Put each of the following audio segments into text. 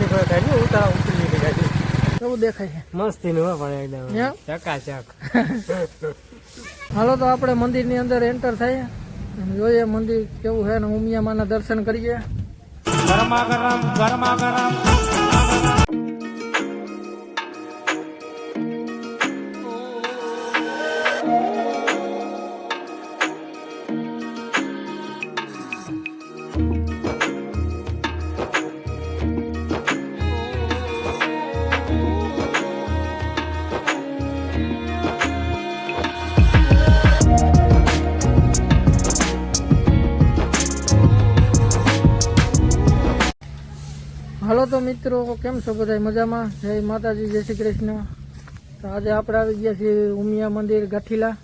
ગાડી પર ગાડી ઉતારા ઉતરી ગઈ ગાડી કેવું દેખાય છે? મસ્તી નું પણ એકદમ ચકાચક. હાલો તો આપણે મંદિરની અંદર એન્ટર થાય અને જોઈએ મંદિર કેવું છે ને ઉમિયા માના દર્શન કરીએ. ગરમા ગરમ ગરમા ગરમ. હાલો તો મિત્રો, કેમ છો બધા? મજામાં? જય માતાજી, જય શ્રી કૃષ્ણ. તો આજે આપણે આવી ગયા છીએ ઉમિયા મંદિર ગાંઠીલા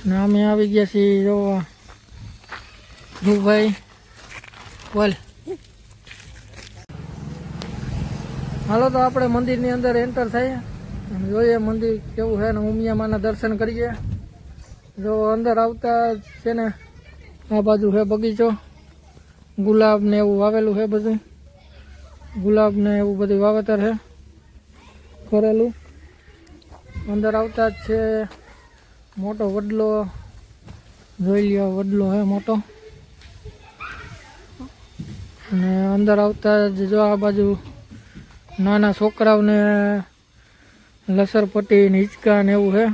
ને અમે આવી ગયા છીએ જો ભાઈ બોલ. હાલો તો આપણે મંદિરની અંદર એન્ટર થાય અને જોઈએ મંદિર કેવું છે ને ઉમિયા માના દર્શન કરીએ. જો અંદર આવતા છે ને આ બાજુ છે બગીચો, ગુલાબ ને એવું વાવેલું છે, બધું ગુલાબ ને એવું બધું વાવેતર છે કરેલું. અંદર આવતા જ છે મોટો વડલો, જોઈ લ્યો વડલો છે મોટો. અને અંદર આવતા જ જો આ બાજુ નાના છોકરાઓને લસરપટ્ટી ને હિંચકા ને એવું છે.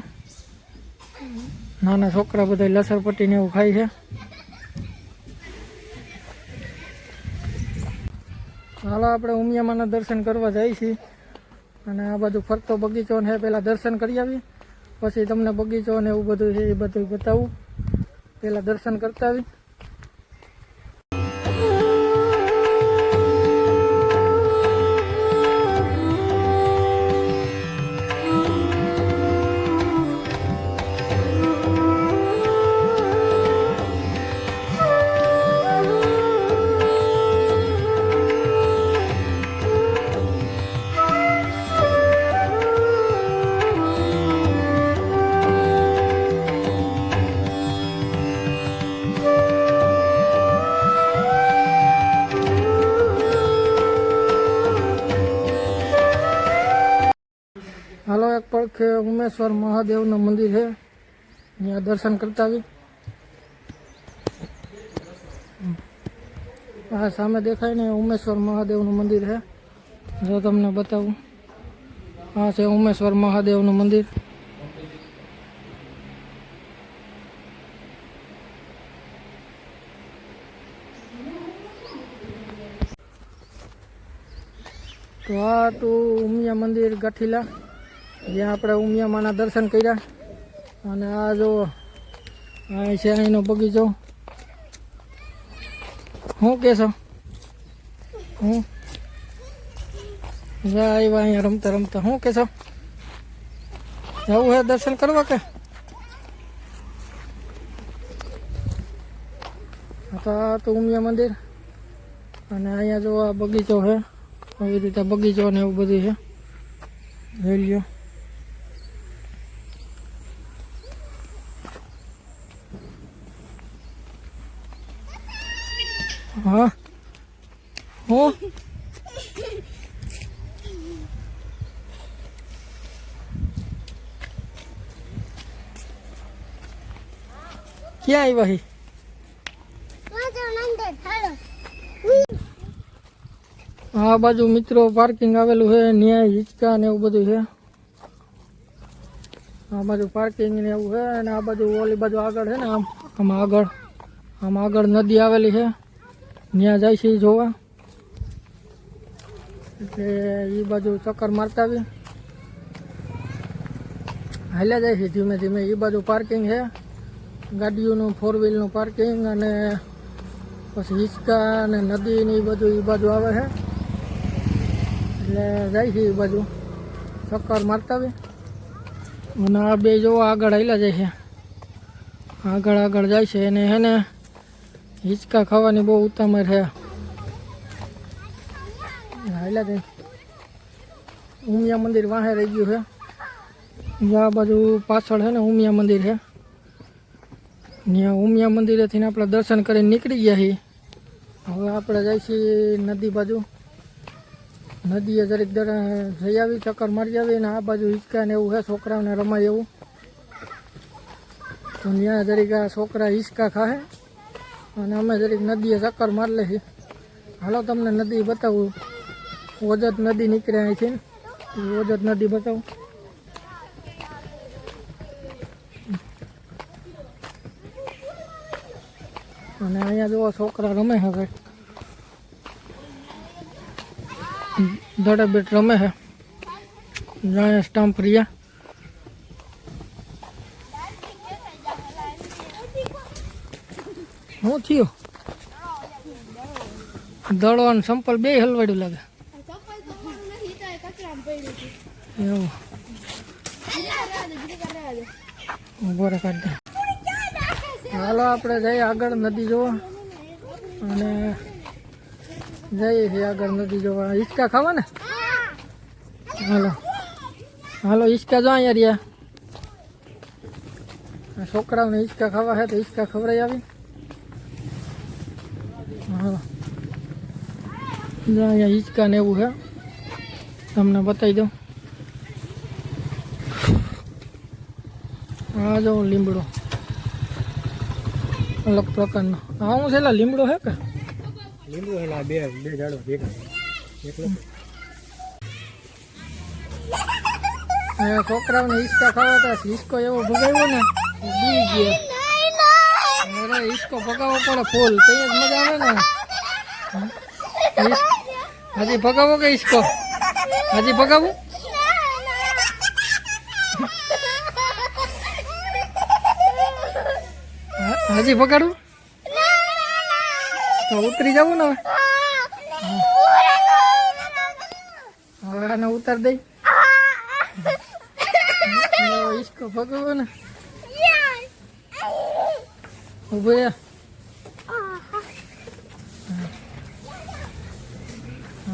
નાના છોકરા બધા લસરપટ્ટી ને એવું ખાય છે. હાલો આપણે ઉમિયામાના દર્શન કરવા જઈએ છીએ અને આ બાજુ ફરતો બગીચો છે, પહેલાં દર્શન કરી આવી પછી તમને બગીચો ને એવું બધું છે એ બધું બતાવું. પહેલાં દર્શન કરતા આવી. હાલો એક પડખે ઉમેશ્વર મહાદેવનું મંદિર છે, ત્યાં દર્શન કરતા આવી. આ સામે દેખાય ને ઉમેશ્વર મહાદેવનું મંદિર છે, જો તમને બતાવું. આ છે ઉમેશ્વર મહાદેવનું મંદિર. તો આ તો ઉમિયા મંદિર ગાંઠીલા, જ્યાં આપણે ઉમિયા માના દર્શન કર્યા. અને આ જો આ છે અહીંનો બગીચો. શું કહેશો? હું આવ્યા અહીંયા રમતા રમતા. શું કહેશો? જવું હે દર્શન કરવા કે? આ તો ઉમિયા મંદિર અને અહીંયા જો આ બગીચો છે, આવી રીતે બગીચો ને એવું બધું છે, જોઈ લ્યો. હા હું ક્યાં આવ્યા હી? આ બાજુ મિત્રો પાર્કિંગ આવેલું છે, ન્યાય હિંચકા ને એવું બધું છે. આ બાજુ પાર્કિંગ ને એવું છે. અને આ બાજુ ઓલી બાજુ આગળ છે ને આમ આગળ નદી આવેલી છે, ત્યાં જાય છે જોવા. એટલે એ બાજુ ચક્કર મારતા આવી હાલ્યા જાય છે ધીમે ધીમે. એ બાજુ પાર્કિંગ છે ગાડીઓનું, 4 વ્હીલનું પાર્કિંગ. અને પછી હિંચકા અને નદી ને એ બધું એ બાજુ આવે છે. એટલે જાય છે એ બાજુ ચક્કર મારતા આવી. અને આ બે જોવા આગળ હાલ્યા જાય છે, આગળ જાય છે. અને હે ને હિંચકા ખાવાની બહુ ઉતામળ છે. હાલ્યા જાય. ઉમિયા મંદિર વાહે રહી ગયું છે. આ બાજુ પાછળ છે ને ઉમિયા મંદિર છે. ત્યાં ઉમિયા મંદિરેથી આપણે દર્શન કરીને નીકળી ગયા છીએ. હવે આપણે જઈશું નદી બાજુ. નદીએ જરીક જઈ આવી, ચક્કર મારી આવી. ને આ બાજુ હિંચકા ને એવું છે, છોકરાઓને રમાય એવું. તો ત્યાં જરીક આ છોકરા હિંચકા ખાહે અને અમે જરીક નદીએ ચક્કર મારી લઈએ. હાલો તમને નદી બતાવું. ઓજત નદી નીકળે અહીંથી, ઓજત નદી બતાવું. અને અહીંયા જોવા છોકરા રમે છે, ભાઈ દડે બેટ રમે છે. જાય સ્ટમ્પ રહ્યા. શું થયું? દડો અને સંપલ બે હલવાડ્યું લાગે એવું. ઉભો રે કાઢ દે. હાલો આપણે જઈએ આગળ નદી જોવા. અને જઈએ છીએ આગળ નદી જોવા. હિંચકા ખાવા ને? હાલો હાલો હિંચકા જો અહીંયા રહ્યા. છોકરાઓને હિંચકા ખાવા છે તો હિંચકા ખવડાવી આવી. હાલો જો અહીંયા હિંચકા ને એવું છે, તમને બતાવી દઉં. હા જો લીમડો અલગ પ્રકારનો. હા હું છે લીમડો હે કે લીંબુ હેલા બે ઝાડો ભેગા એકલો. છોકરાઓને હિંચકા ખાવા હતા. હિંચકો એવો ભગાવ્યો ને બી ગયા. અરે હિંચકો ભગાવવો પડે ફૂલ, ત્યાં જ મજા આવે ને. હજી ભગાવો કે હિંચકો? હજી ભગાવું? હજી ભગાડું તો ઉતરી જવું ને. હવે આને ઉતાર દઈ. હિંચકો ભગાવો ને. ઉભો રે.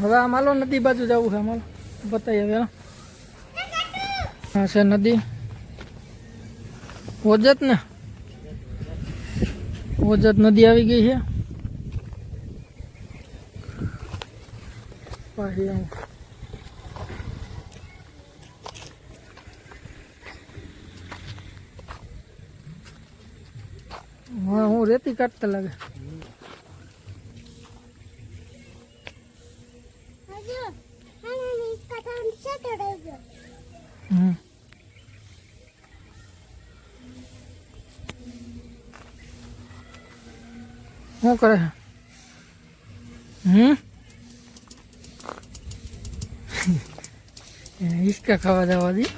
હવે આ માલો નદી બાજુ જવું છે. માલો બતાવી હવે. હા છે નદી ઓજત ને. ઓજત નદી આવી ગઈ છે. પાછી આવું. હા હું રેતી કાઢતા લાગે. શું કરે છે? હિંચકા ખાવા જવા દી.